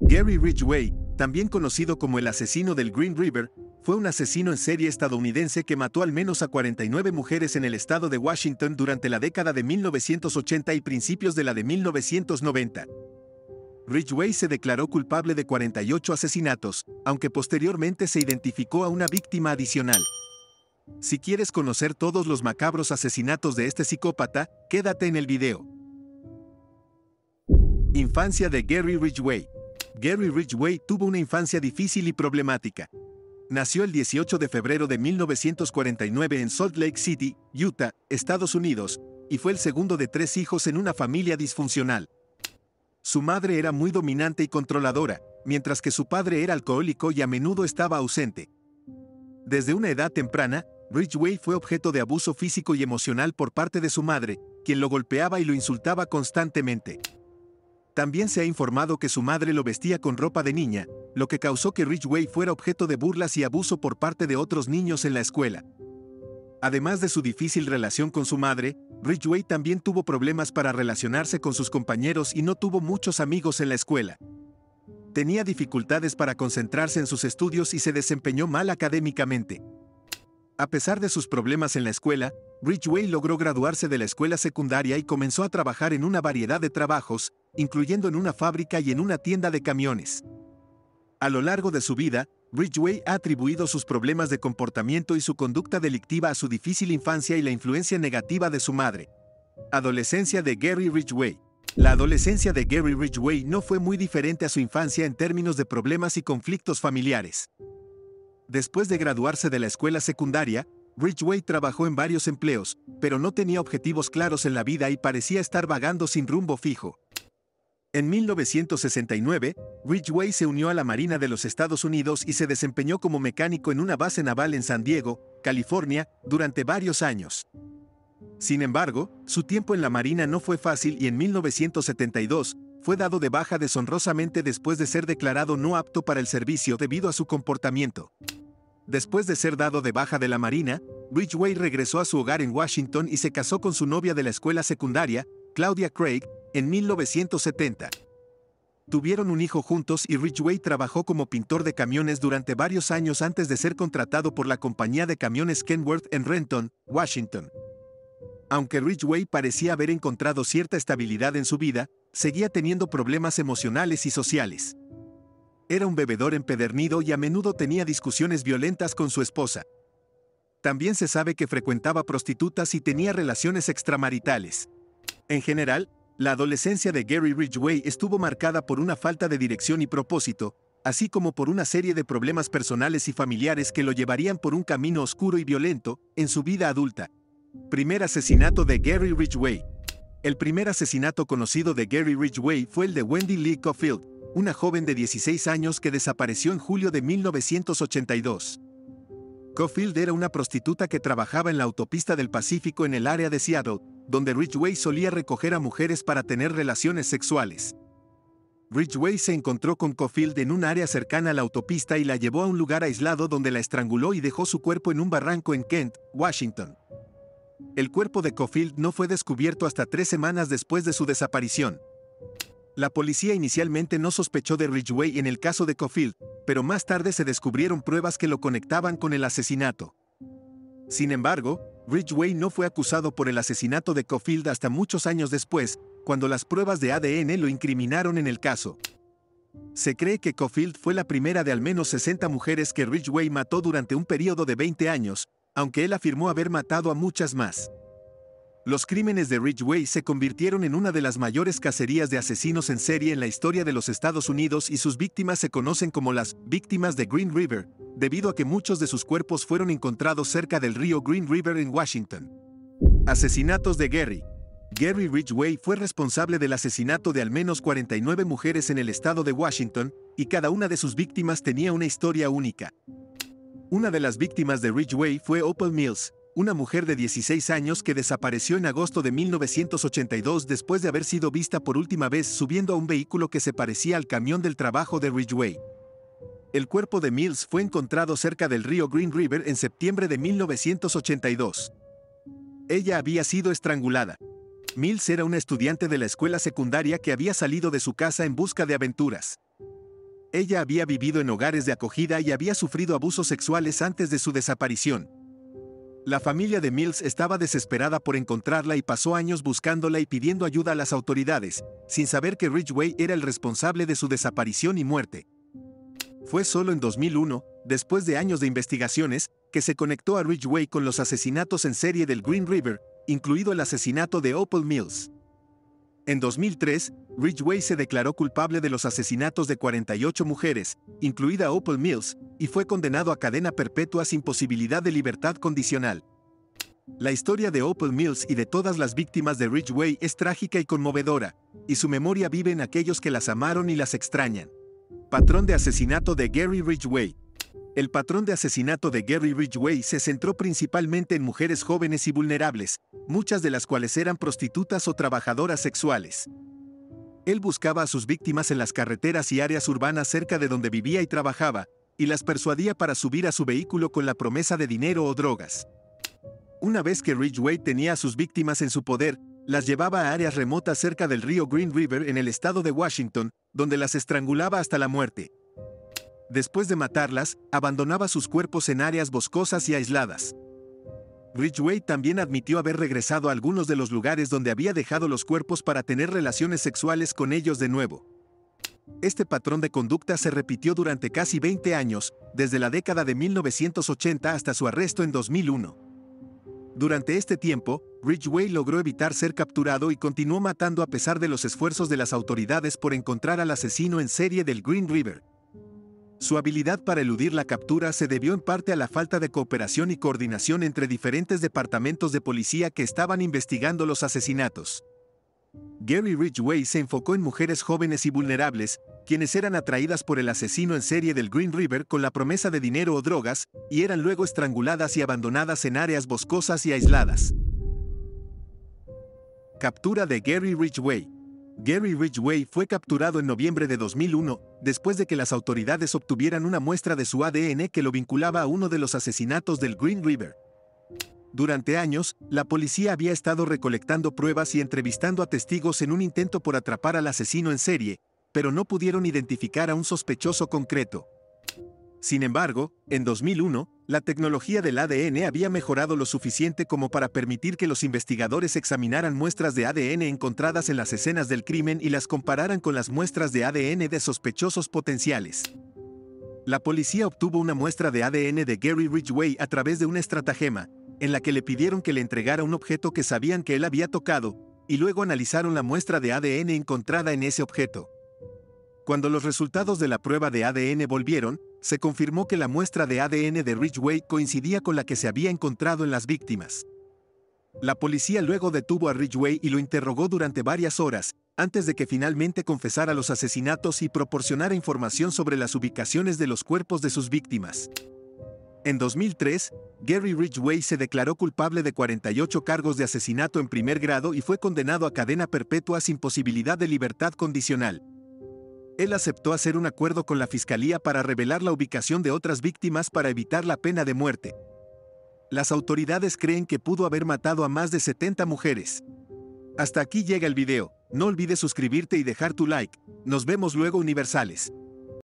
Gary Ridgway, también conocido como el asesino del Green River, fue un asesino en serie estadounidense que mató al menos a 49 mujeres en el estado de Washington durante la década de 1980 y principios de la de 1990. Ridgway se declaró culpable de 48 asesinatos, aunque posteriormente se identificó a una víctima adicional. Si quieres conocer todos los macabros asesinatos de este psicópata, quédate en el video. Infancia de Gary Ridgway. Gary Ridgway tuvo una infancia difícil y problemática. Nació el 18 de febrero de 1949 en Salt Lake City, Utah, Estados Unidos, y fue el segundo de 3 hijos en una familia disfuncional. Su madre era muy dominante y controladora, mientras que su padre era alcohólico y a menudo estaba ausente. Desde una edad temprana, Ridgway fue objeto de abuso físico y emocional por parte de su madre, quien lo golpeaba y lo insultaba constantemente. También se ha informado que su madre lo vestía con ropa de niña, lo que causó que Ridgway fuera objeto de burlas y abuso por parte de otros niños en la escuela. Además de su difícil relación con su madre, Ridgway también tuvo problemas para relacionarse con sus compañeros y no tuvo muchos amigos en la escuela. Tenía dificultades para concentrarse en sus estudios y se desempeñó mal académicamente. A pesar de sus problemas en la escuela, Ridgway logró graduarse de la escuela secundaria y comenzó a trabajar en una variedad de trabajos, incluyendo en una fábrica y en una tienda de camiones. A lo largo de su vida, Ridgway ha atribuido sus problemas de comportamiento y su conducta delictiva a su difícil infancia y la influencia negativa de su madre. Adolescencia de Gary Ridgway. La adolescencia de Gary Ridgway no fue muy diferente a su infancia en términos de problemas y conflictos familiares. Después de graduarse de la escuela secundaria, Ridgway trabajó en varios empleos, pero no tenía objetivos claros en la vida y parecía estar vagando sin rumbo fijo. En 1969, Ridgway se unió a la Marina de los Estados Unidos y se desempeñó como mecánico en una base naval en San Diego, California, durante varios años. Sin embargo, su tiempo en la Marina no fue fácil y en 1972, fue dado de baja deshonrosamente después de ser declarado no apto para el servicio debido a su comportamiento. Después de ser dado de baja de la Marina, Ridgway regresó a su hogar en Washington y se casó con su novia de la escuela secundaria, Claudia Craig, en 1970. Tuvieron un hijo juntos y Ridgway trabajó como pintor de camiones durante varios años antes de ser contratado por la compañía de camiones Kenworth en Renton, Washington. Aunque Ridgway parecía haber encontrado cierta estabilidad en su vida, seguía teniendo problemas emocionales y sociales. Era un bebedor empedernido y a menudo tenía discusiones violentas con su esposa. También se sabe que frecuentaba prostitutas y tenía relaciones extramaritales. En general, la adolescencia de Gary Ridgway estuvo marcada por una falta de dirección y propósito, así como por una serie de problemas personales y familiares que lo llevarían por un camino oscuro y violento en su vida adulta. Primer asesinato de Gary Ridgway. El primer asesinato conocido de Gary Ridgway fue el de Wendy Lee Cofield, una joven de 16 años que desapareció en julio de 1982. Cofield era una prostituta que trabajaba en la autopista del Pacífico en el área de Seattle, donde Ridgway solía recoger a mujeres para tener relaciones sexuales. Ridgway se encontró con Cofield en un área cercana a la autopista y la llevó a un lugar aislado donde la estranguló y dejó su cuerpo en un barranco en Kent, Washington. El cuerpo de Cofield no fue descubierto hasta 3 semanas después de su desaparición. La policía inicialmente no sospechó de Ridgway en el caso de Cofield, pero más tarde se descubrieron pruebas que lo conectaban con el asesinato. Sin embargo, Ridgway no fue acusado por el asesinato de Cofield hasta muchos años después, cuando las pruebas de ADN lo incriminaron en el caso. Se cree que Cofield fue la primera de al menos 60 mujeres que Ridgway mató durante un periodo de 20 años, aunque él afirmó haber matado a muchas más. Los crímenes de Ridgway se convirtieron en una de las mayores cacerías de asesinos en serie en la historia de los Estados Unidos y sus víctimas se conocen como las víctimas de Green River, debido a que muchos de sus cuerpos fueron encontrados cerca del río Green River en Washington. Asesinatos de Gary. Gary Ridgway fue responsable del asesinato de al menos 49 mujeres en el estado de Washington, y cada una de sus víctimas tenía una historia única. Una de las víctimas de Ridgway fue Opal Mills, una mujer de 16 años que desapareció en agosto de 1982 después de haber sido vista por última vez subiendo a un vehículo que se parecía al camión del trabajo de Ridgway. El cuerpo de Mills fue encontrado cerca del río Green River en septiembre de 1982. Ella había sido estrangulada. Mills era una estudiante de la escuela secundaria que había salido de su casa en busca de aventuras. Ella había vivido en hogares de acogida y había sufrido abusos sexuales antes de su desaparición. La familia de Mills estaba desesperada por encontrarla y pasó años buscándola y pidiendo ayuda a las autoridades, sin saber que Ridgway era el responsable de su desaparición y muerte. Fue solo en 2001, después de años de investigaciones, que se conectó a Ridgway con los asesinatos en serie del Green River, incluido el asesinato de Opal Mills. En 2003, Ridgway se declaró culpable de los asesinatos de 48 mujeres, incluida Opal Mills, y fue condenado a cadena perpetua sin posibilidad de libertad condicional. La historia de Opal Mills y de todas las víctimas de Ridgway es trágica y conmovedora, y su memoria vive en aquellos que las amaron y las extrañan. Patrón de asesinato de Gary Ridgway. El patrón de asesinato de Gary Ridgway se centró principalmente en mujeres jóvenes y vulnerables, muchas de las cuales eran prostitutas o trabajadoras sexuales. Él buscaba a sus víctimas en las carreteras y áreas urbanas cerca de donde vivía y trabajaba, y las persuadía para subir a su vehículo con la promesa de dinero o drogas. Una vez que Ridgway tenía a sus víctimas en su poder, las llevaba a áreas remotas cerca del río Green River en el estado de Washington, donde las estrangulaba hasta la muerte. Después de matarlas, abandonaba sus cuerpos en áreas boscosas y aisladas. Ridgway también admitió haber regresado a algunos de los lugares donde había dejado los cuerpos para tener relaciones sexuales con ellos de nuevo. Este patrón de conducta se repitió durante casi 20 años, desde la década de 1980 hasta su arresto en 2001. Durante este tiempo, Ridgway logró evitar ser capturado y continuó matando a pesar de los esfuerzos de las autoridades por encontrar al asesino en serie del Green River. Su habilidad para eludir la captura se debió en parte a la falta de cooperación y coordinación entre diferentes departamentos de policía que estaban investigando los asesinatos. Gary Ridgway se enfocó en mujeres jóvenes y vulnerables, quienes eran atraídas por el asesino en serie del Green River con la promesa de dinero o drogas, y eran luego estranguladas y abandonadas en áreas boscosas y aisladas. Captura de Gary Ridgway. Gary Ridgway fue capturado en noviembre de 2001, después de que las autoridades obtuvieran una muestra de su ADN que lo vinculaba a uno de los asesinatos del Green River. Durante años, la policía había estado recolectando pruebas y entrevistando a testigos en un intento por atrapar al asesino en serie, pero no pudieron identificar a un sospechoso concreto. Sin embargo, en 2001, la tecnología del ADN había mejorado lo suficiente como para permitir que los investigadores examinaran muestras de ADN encontradas en las escenas del crimen y las compararan con las muestras de ADN de sospechosos potenciales. La policía obtuvo una muestra de ADN de Gary Ridgway a través de una estratagema, en la que le pidieron que le entregara un objeto que sabían que él había tocado, y luego analizaron la muestra de ADN encontrada en ese objeto. Cuando los resultados de la prueba de ADN volvieron, se confirmó que la muestra de ADN de Ridgway coincidía con la que se había encontrado en las víctimas. La policía luego detuvo a Ridgway y lo interrogó durante varias horas, antes de que finalmente confesara los asesinatos y proporcionara información sobre las ubicaciones de los cuerpos de sus víctimas. En 2003, Gary Ridgway se declaró culpable de 48 cargos de asesinato en primer grado y fue condenado a cadena perpetua sin posibilidad de libertad condicional. Él aceptó hacer un acuerdo con la fiscalía para revelar la ubicación de otras víctimas para evitar la pena de muerte. Las autoridades creen que pudo haber matado a más de 70 mujeres. Hasta aquí llega el video. No olvides suscribirte y dejar tu like. Nos vemos luego, Universales.